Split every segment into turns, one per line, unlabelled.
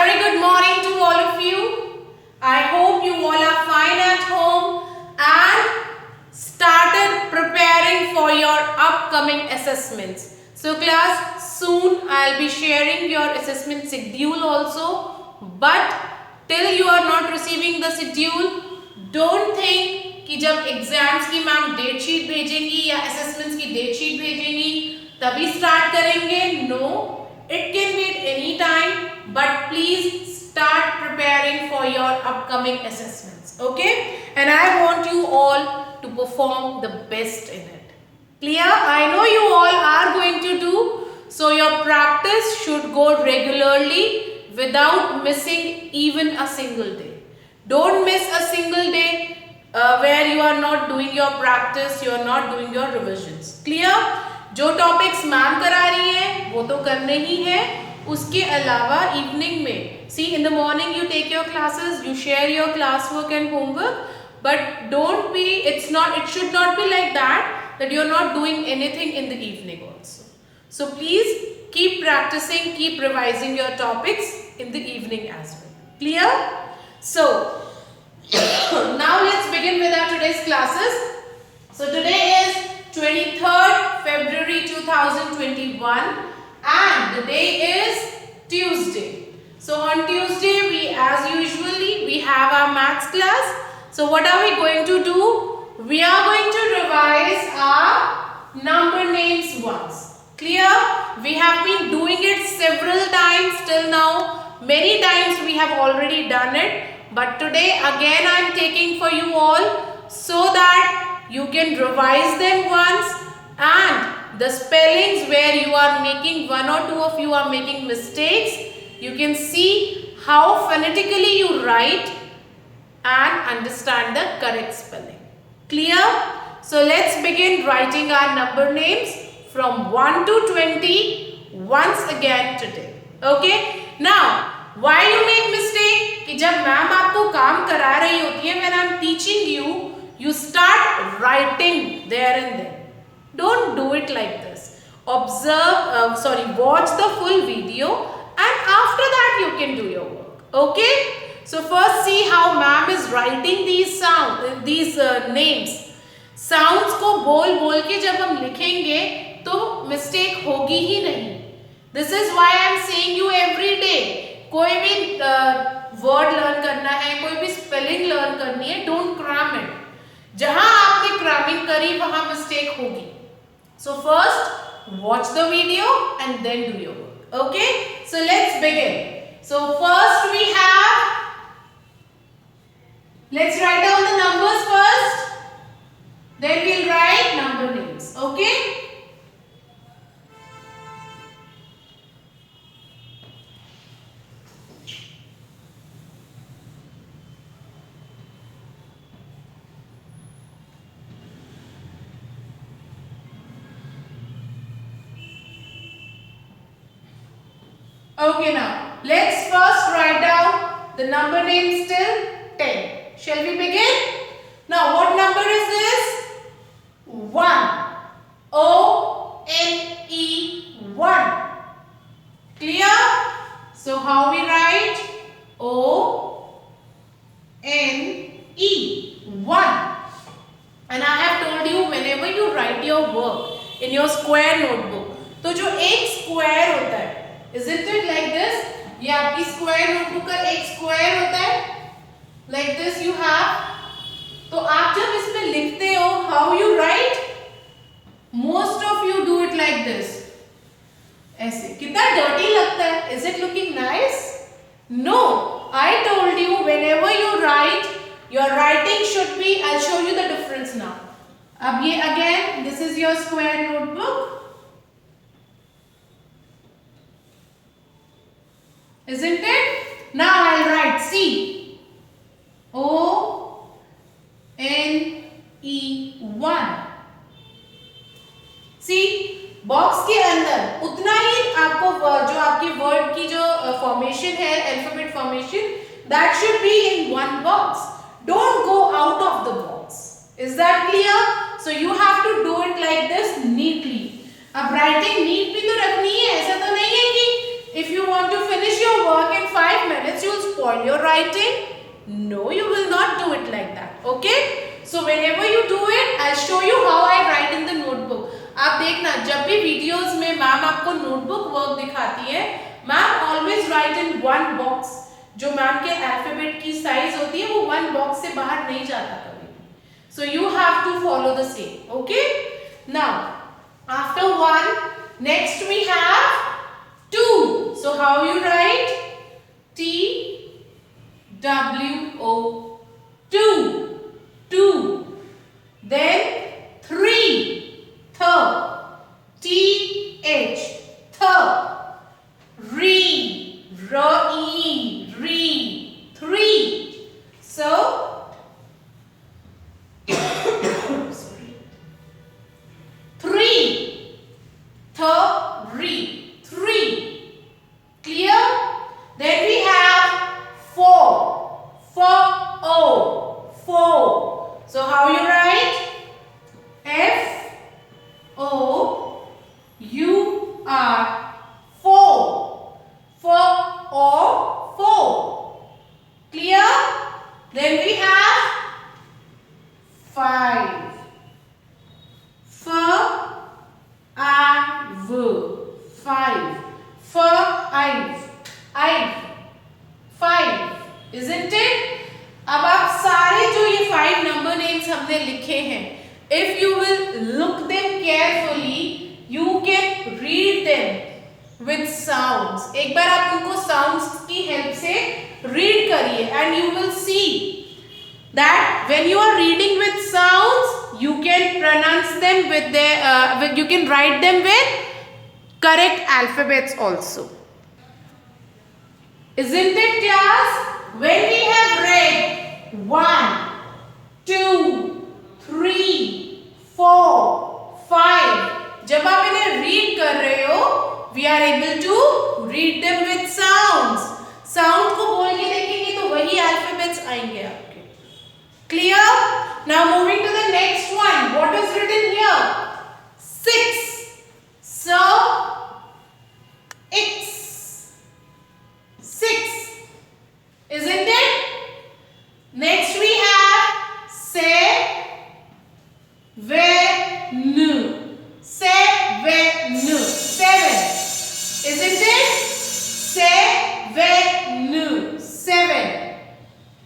very good morning to all of you. I hope you all are fine at home and started preparing for your upcoming assessments. So class, soon I'll be sharing your assessment schedule also. But till you are not receiving the schedule, don't think कि जब exams की ma'am date sheet भेजेंगी या assessments की date sheet भेजेंगी तभी start करेंगे. No, it can be at any time, but please start preparing for your upcoming assessments, okay? And I want you all to perform the best in it. Clear? I know you all are going to do, so your practice should go regularly without missing even a single day. Don't miss a single day where you are not doing your practice, you are not doing your revisions. Clear? जो topics ma'am करा रही है वो तो करने ही है. उसके अलावा इवनिंग में see in the morning you take your classes, you share your class work and homework, but don't be it should not be like that you are not doing anything in the evening also. So please keep practising, keep revising your topics in the evening as well. Clear? So now let's begin with our today's classes. So today is 23rd February 2021 and the day is Tuesday. So on Tuesday as usually we have our maths class. So what are we going to do? We are going to revise our number names once. Clear? We have been doing it several times till now. Many times we have already done it. But today again I am taking for you all so that you can revise them once, and the spellings where you are making, one or two of you are making mistakes, you can see how phonetically you write and understand the correct spelling. Clear? So let's begin writing our number names from 1 to 20 once again today. Okay? Now why you make mistake? कि जब ma'am आपको काम करा रही होती है, when I am teaching you, you start writing there and then. Don't do it like this. Watch the full video and after that you can do your work. Okay? So first see how ma'am is writing these names. Sounds को बोल बोल के जब हम लिखेंगे तो mistake होगी ही नहीं. This is why I am saying you every day. कोई भी वर्ड लर्न करना है, कोई भी स्पेलिंग लर्न करनी है, डोंट क्रैम इट. जहां आपने क्रैमिंग करी वहां मिस्टेक होगी. So first watch the video and then do your work. Okay? So let's begin. So first we have, let's write down the numbers first, then we'll write number names. Okay? Okay, now let's first write down the number names till 10. Shall we begin? Now what number is this? 1. O-N-E 1. Clear? So how we write? O-N-E 1. And I have told you whenever you write your work in your square notebook, तो जो एक square होता है, isn't it like this? ये आपकी square notebook का एक square होता है, like this you have. तो आप जब इसमें लिखते हो, how you write? Most of you do it like this. ऐसे. कितना dirty लगता है? Is it looking nice? No. I told you whenever you write, your writing should be. I'll show you the difference now. अब ये again, this is your square notebook. Isn't it? Now I'll write C. O-N-E 1. See, box के अंदर उतना ही आपको जो आपके word की जो फॉर्मेशन है, alphabet formation, that should be in one box. Don't go out of the box. Is that clear? So you have to do it like this neatly. अब राइटिंग नीट भी तो रखनी है. ऐसा तो नहीं है कि if you want to finish your work in 5 minutes spoil your writing? No, you will not do it like that. Okay? So whenever you do it, I'll show you how I write in the notebook. आप देखना, जब भी videos में ma'am आपको notebook work दिखाती है, ma'am always right in one box. जो ma'am के अल्फाबेट की साइज होती है वो वन बॉक्स से बाहर नहीं जाता कभी. So you have to follow the same. Okay? Now, after 1, next we have 2. So how you write? T W O 2. 2. Then 3. Th. T H. Th. Re. R-E. Re. 3. So sorry. 3. Th-re. 3. Clear? Then we have 4. 4-O. 4. So how you write? F-O-U-R. 4. 4-O. 4. Clear? Then we have 5. F-I-V. 5. F-I-V. 5. Isn't it? अब आप सारे जो ये 5 number names हमने लिखे हैं, if you will look them carefully, you can read them with sounds. एक बार आप उनको sounds की help से read करिए and you will see that when you are reading with sounds, you can pronounce them with their, you can write them with correct alphabets also. Isn't it, class? When we have read 1, 2, 3, 4, 5, जब आप इन्हें read कर रहे हो, we are able to read them with sounds. Sound को बोल के देखेंगे तो वही alphabets आएंगे आपके. Clear? Now moving to the next one. What is written here? 6. So, X. 6. Isn't it? Next we have seven. Seven. 7. Isn't it? Seven. 7.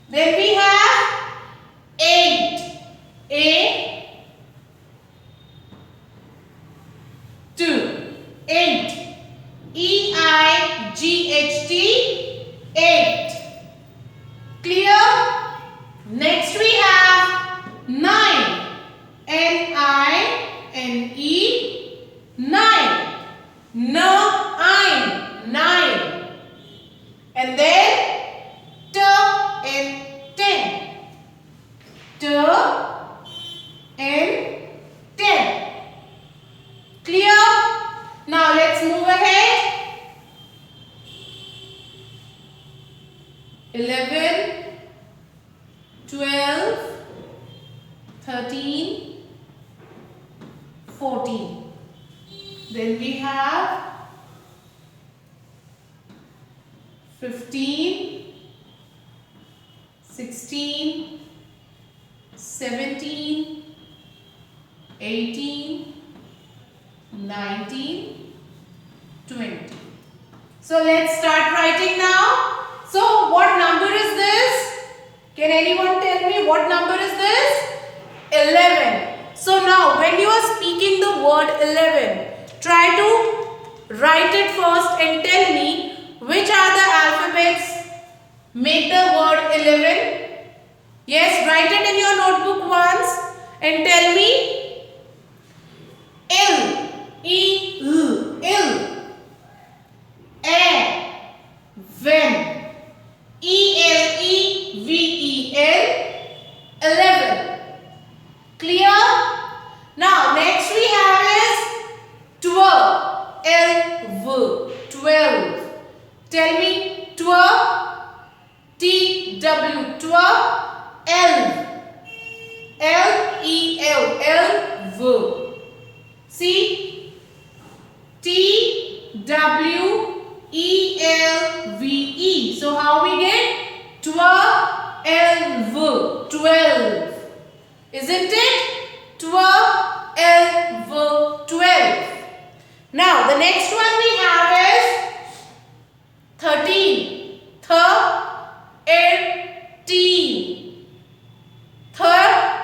Then we have 8. 8. E-I-G-H-T. 8. Clear? Next we have 9. N-I-N-E. 9. Nine. 9. And then ten. And 10. Clear? Now let's move ahead. 11, 12, 13, 14. Then we have 15, 16, 17, 18, 19, 20. So let's start writing now. So what number is this? Can anyone tell me what number is this? 11. So now when you are speaking the word 11, try to write it first and tell me which are the alphabets make the word 11. Yes, write it in your notebook once and tell me. L. E-L. Ill. When. E-L-E-V-E-L. 11. Clear? Now next we have is 12. L-V. 12. Tell me 12. T-W. 12. L. L-E-L. L-V. See? T-W-E-L-V-E. So how we get 12, 12, isn't it? 12, 12. Now the next one we have is 13, 13.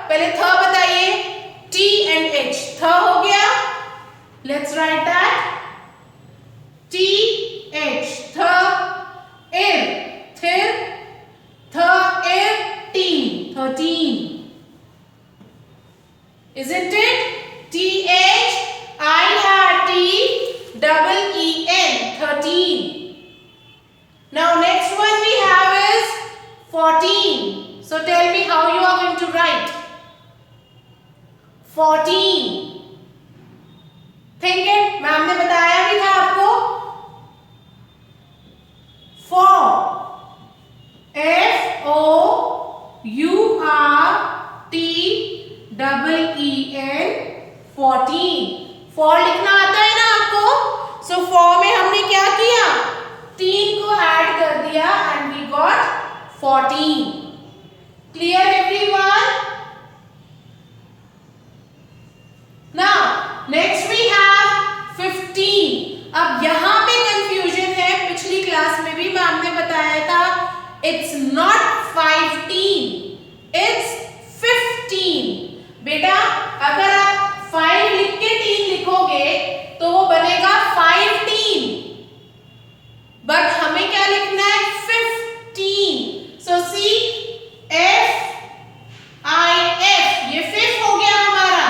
पहले बताइए, T and H, हो गया. Let's write that. T H, teen, 13. Isn't it? T H I had T double E N, 13. Now next one we have is 14. So tell me how you are going to write 14. Think it. Ma'am ने बताया भी था आपको. 4, FOURTEEN, 14. 4 लिखना आता है ना आपको? So 4 में हमने क्या किया? 3 को ऐड कर दिया and we got 14. Clear everyone? Now next we have 15. अब यहाँ पे कंफ्यूजन है. पिछली क्लास में भी मैम ने बताया था it's not 15, it's 15. बेटा अगर आप 5 लिख के 3 लिखोगे तो वो बनेगा 15, बट हमें क्या लिखना है? 15. So see, FIF, ये 5 हो गया हमारा.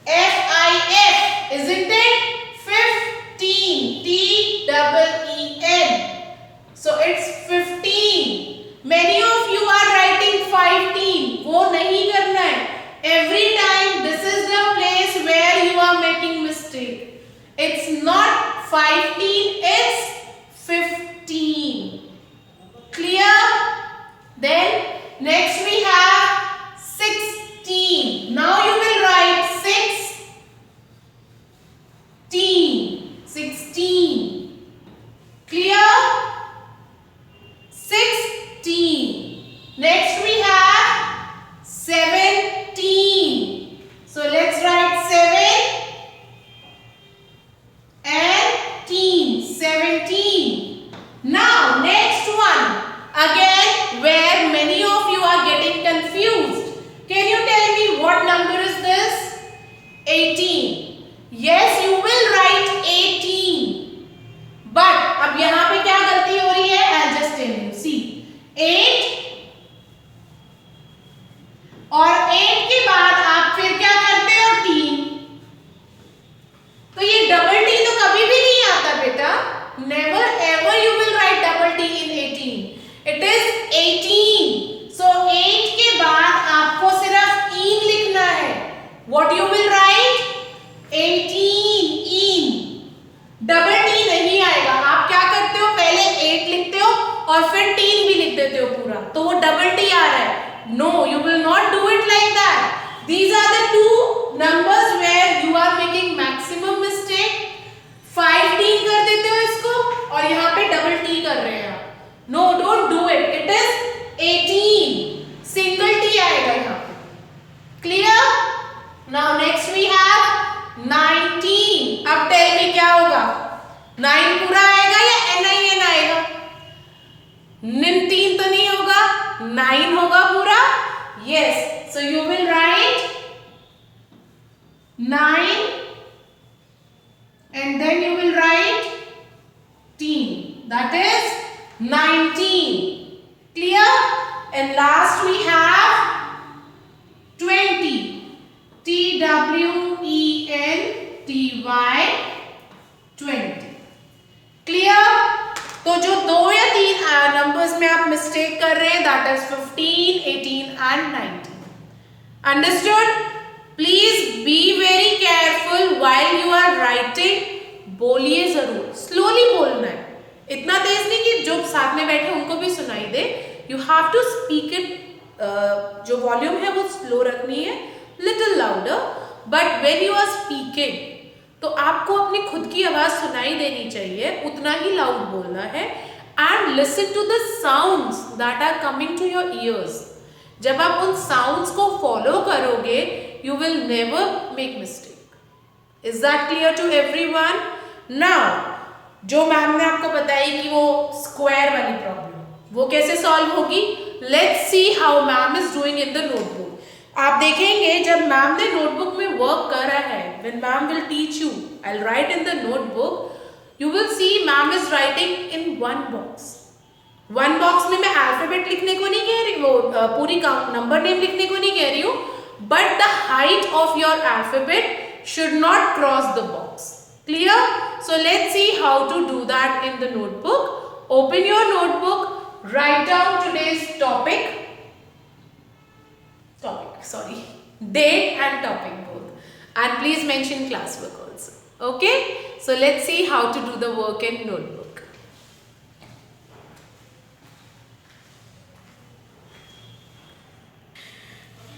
FIF, isn't it? 15, TEEN. So it's 15. Many of you are writing 15. वो नहीं करना है. Every time this is the place where you are making mistake. It's not 15, it's 15. Clear? Then next we have 16. Now you will write 16. Clear? 16. Next we have 17. So let's write 7 and teen, 17. Now next one, again where many of you are getting confused. Can you tell me what number is this? 18. Yes, you will write 18. But अब यहाँ पे क्या गलती हो रही है? I'll just tell you. See, 8 और 8 के बाद आप फिर क्या करते हो? teen. तो ये डबल टी तो कभी भी नहीं आता बेटा. Never ever you will write double T in 18. It is 18. So 8 के बाद आपको सिर्फ in लिखना है. What you will write? 18 in. Double T नहीं आएगा. आप क्या करते हो? पहले 8 लिखते हो और फिर teen भी लिख देते हो पूरा, तो वो डबल टी आ रहा है. No, you will not do it like that. These are the two numbers where you are making maximum mistake. 15 कर देते हो इसको और यहाँ पे डबल टी कर रहे हैं आप. No, don't do it. It is 18. Single T आएगा यहाँ पे. Clear? Now next we have 19. अब tell me क्या होगा? 9 पूरा आएगा या NIN आएगा? 3 तो नहीं होगा, 9 होगा पूरा. Yes. So you will write 9 and then you will write teen. That is 19. Clear? And last we have 20. TWENTY, 20. Clear? तो जो 2 या 3 नंबर्स में आप मिस्टेक कर रहे हैं, that is 15, 18 and 19. Understood? Please be very careful while you are writing. बोलिए जरूर, स्लोली बोलना है. इतना तेज नहीं कि जो साथ में बैठे उनको भी सुनाई दे. You have to speak it. जो वॉल्यूम है वो स्लो रखनी है, little louder. But when you are speaking, तो आपको अपनी खुद की आवाज सुनाई देनी चाहिए, उतना ही लाउड बोलना है. and listen to the sounds that are coming to your ears. जब आप उन sounds को follow करोगे, you will never make mistake. Is that clear to everyone? Now, जो मैम ने आपको बताई कि वो square वाली problem, वो कैसे solve होगी? Let's see how ma'am is doing in the notebook. आप देखेंगे जब मैम ने नोटबुक में वर्क करा है, when ma'am will teach you, I'll write in the notebook, you will see ma'am is writing in one box. One box में मैं alphabet लिखने को नहीं कह रही, वो पूरी नंबर नेम लिखने को नहीं कह रही हूँ, but the height of your alphabet should not cross the box. Clear? So let's see how to do that in the notebook. Open your notebook, write down today's date and topic both, and please mention classwork also. Okay, so let's see how to do the work in notebook.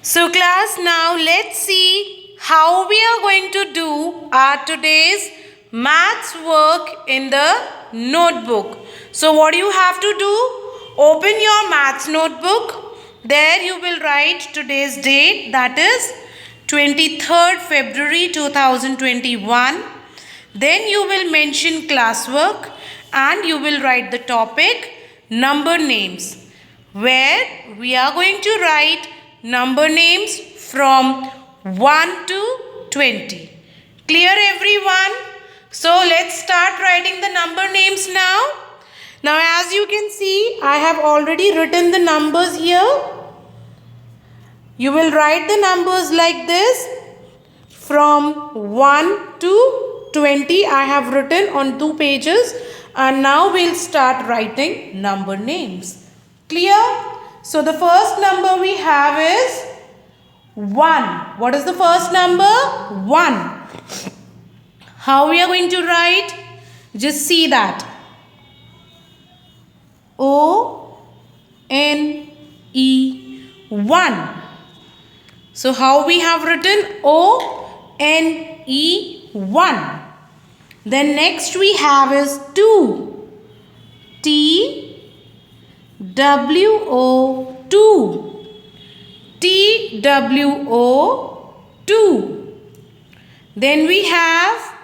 So class, now let's see how we are going to do our today's maths work in the notebook. So what you have to do, open your maths notebook. There you will write today's date, that is 23rd February 2021. Then you will mention classwork and you will write the topic number names, where we are going to write number names from 1 to 20. Clear everyone? So let's start writing the number names now. Now as you can see, I have already written the numbers here. You will write the numbers like this. From 1 to 20 I have written on 2 pages, and now we'll start writing number names. Clear? So the first number we have is 1. What is the first number? 1. How we are going to write? Just see that. O-N-E 1. So how we have written O-N-E 1. Then next we have is 2. T-W-O 2. T-W-O 2. Then we have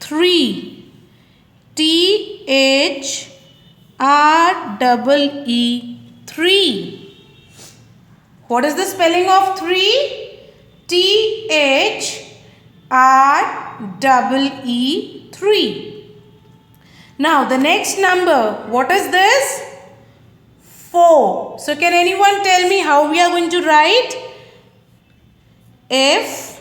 3. T-H-R-E-E 3. What is the spelling of 3? T-H-R-E-E 3. Now the next number, what is this? 4. So can anyone tell me how we are going to write? F-O-U-R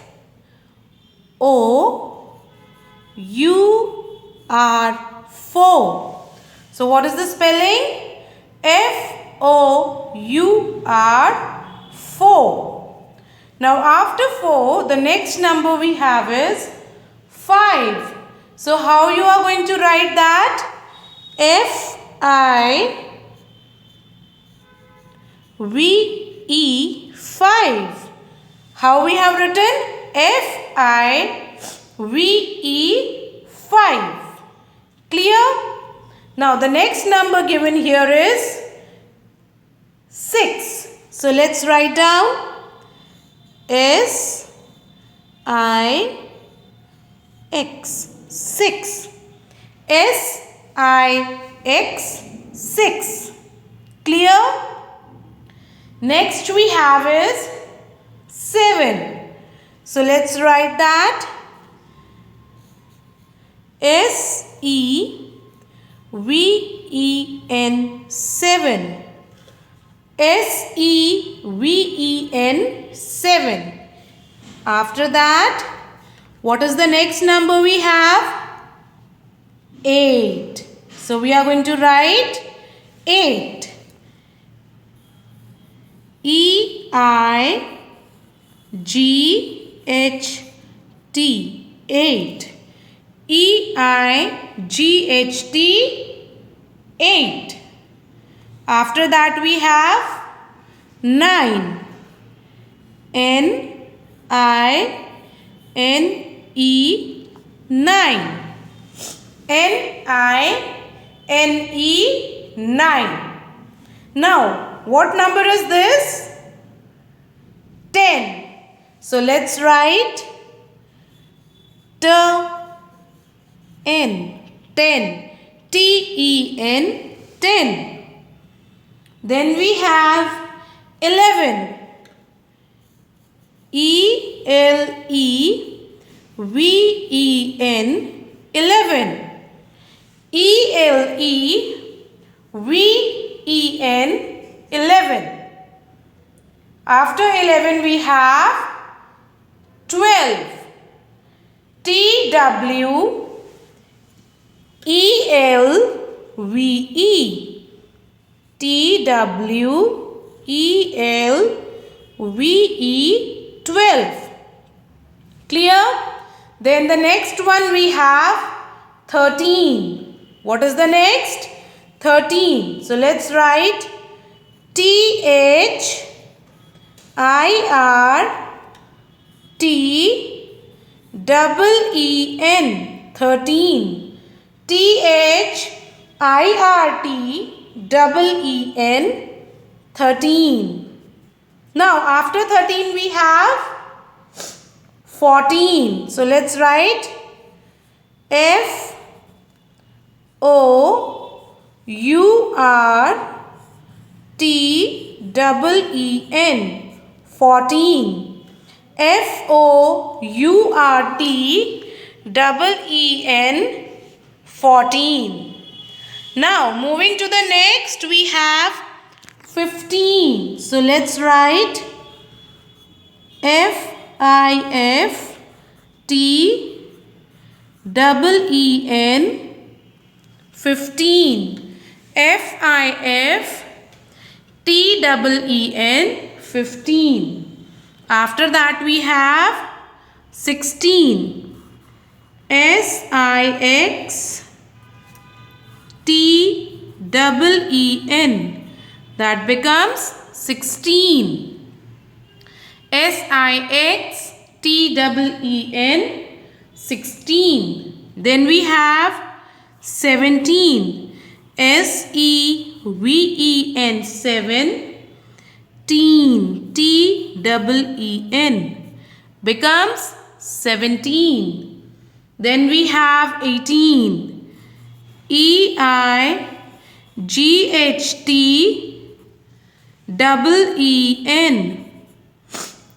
4. So what is the spelling? F-O-U-R 4. Now after 4, the next number we have is 5. So how you are going to write that? F-I-V-E 5. How we have written? F-I-V-E 5. Clear? Now the next number given here is 6. So let's write down S-I-X 6. S-I-X 6. Clear? Next we have is 7. So let's write that S-E-V-E-N 7. S-E-V-E-N 7. After that, what is the next number we have? 8. So we are going to write 8. E-I-G-H-T 8. E-I-G-H-T 8. After that we have 9. N-I-N-E 9. N-I-N-E 9. Now, what number is this? 10. So, let's write T-N, 10, T-E-N, 10. Then we have 11, E-L-E-V-E-N, 11, E-L-E-V-E-N, 11. After 11 we have 12, T-W-E-L-V-E, T-W-E-L-V-E, 12. Clear? Then the next one we have 13. What is the next? 13. So let's write T-H-I-R-T-E-E-N, 13. T-H-I-R-T-E-E-N, 13. Now after 13 we have 14. So let's write F-O-U-R-T-E-E-N, 14. F-O-U-R-T-E-E-N, 14. Now moving to the next we have 15. So let's write F-I-F-T-E-E-N, 15. F-I-F-T-E-E-N, 15. After that we have 16. S-I-X-T-E-E-N, that becomes 16. S-I-X-T-E-E-N, 16. Then we have 17. S-E-V-E-N, 7. Teen, T-E-E-N, becomes 17. Then we have 18. E-I-G-H-T-E-E-N,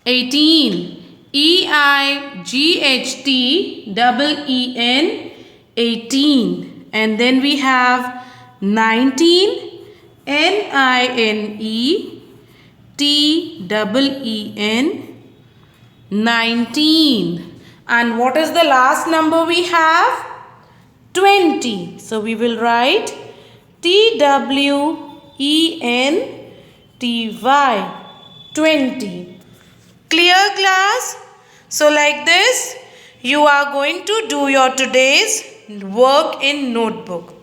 18. E-I-G-H-T-E-E-N, 18. And then we have 19. N-I-N-E-T-E-E-N, 19. And what is the last number we have? 20. So we will write T-W-E-N-T-Y, 20. Clear, class? So like this, you are going to do your today's work in notebook.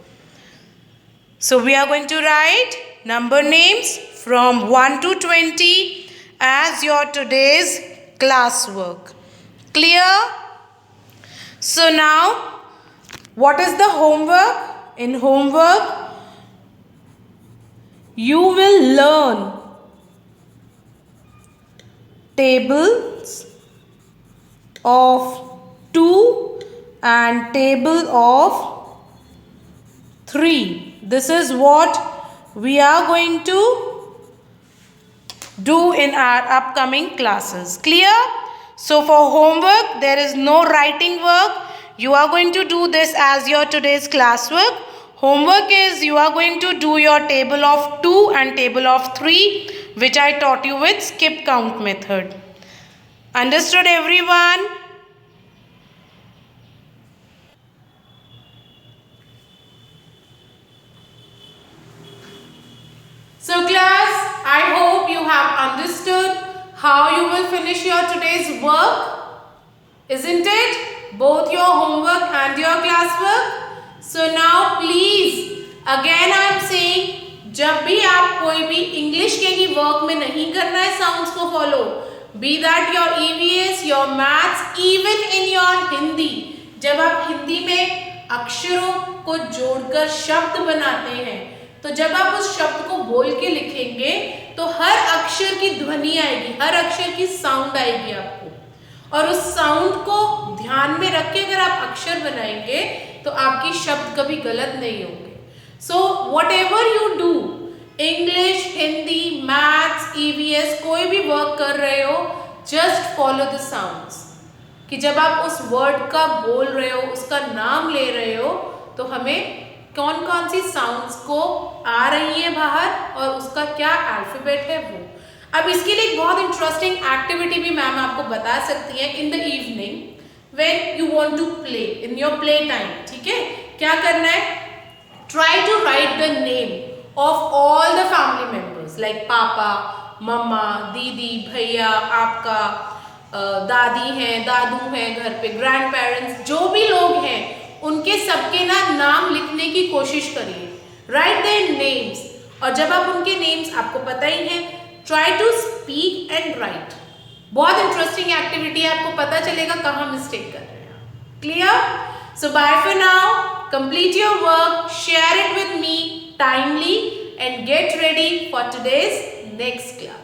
So we are going to write number names from 1 to 20 as your today's classwork. Clear? So now, what is the homework? In homework, you will learn tables of 2 and table of 3. This is what we are going to do in our upcoming classes. Clear? So for homework, there is no writing work. You are going to do this as your today's classwork. Homework is you are going to do your table of 2 and table of 3, which I taught you with skip count method. Understood, everyone? So class, I hope you have understood how you will finish your today's work. Isn't it? Both your homework and your classwork. So now please, again I am saying, जब भी आप कोई भी English के ही work में नहीं करना है साउंड्स को follow, be that your EVS, your maths, even in your Hindi, जब आप हिंदी में अक्षरों को जोड़कर शब्द बनाते हैं तो जब आप उस शब्द को बोल के लिखेंगे तो हर अक्षर की ध्वनि आएगी, हर अक्षर की साउंड आएगी आपको, और उस साउंड को ध्यान में रख के अगर आप अक्षर बनाएंगे तो आपकी शब्द कभी गलत नहीं होंगे। So what ever you do, English, Hindi, maths, EVS, कोई भी वर्क कर रहे हो, जस्ट फॉलो द साउंड्स। कि जब आप उस वर्ड का बोल रहे हो, उसका नाम ले रहे हो, तो हमें कौन कौन सी साउंड्स को आ रही है बाहर और उसका क्या अल्फाबेट है वो। अब इसके लिए एक बहुत इंटरेस्टिंग एक्टिविटी भी मैम आपको बता सकती है in the evening when you want to play, in your play time. ठीक है, क्या करना है, try to write the name of all the family members like papa, mumma, दीदी, भैया, आपका दादी हैं, दादू हैं घर पे, ग्रैंड पेरेंट्स, जो भी लोग हैं उनके सबके नाम लिखने की कोशिश करिए, राइट देयर नेम्स। और जब आप उनके नेम्स, आपको पता ही है, try to speak and write. बहुत इंटरेस्टिंग एक्टिविटी है, आपको पता चलेगा कहाँ मिस्टेक कर रहे हैं। Clear? So bye for now, complete your work, share it with me timely and get ready for today's next class.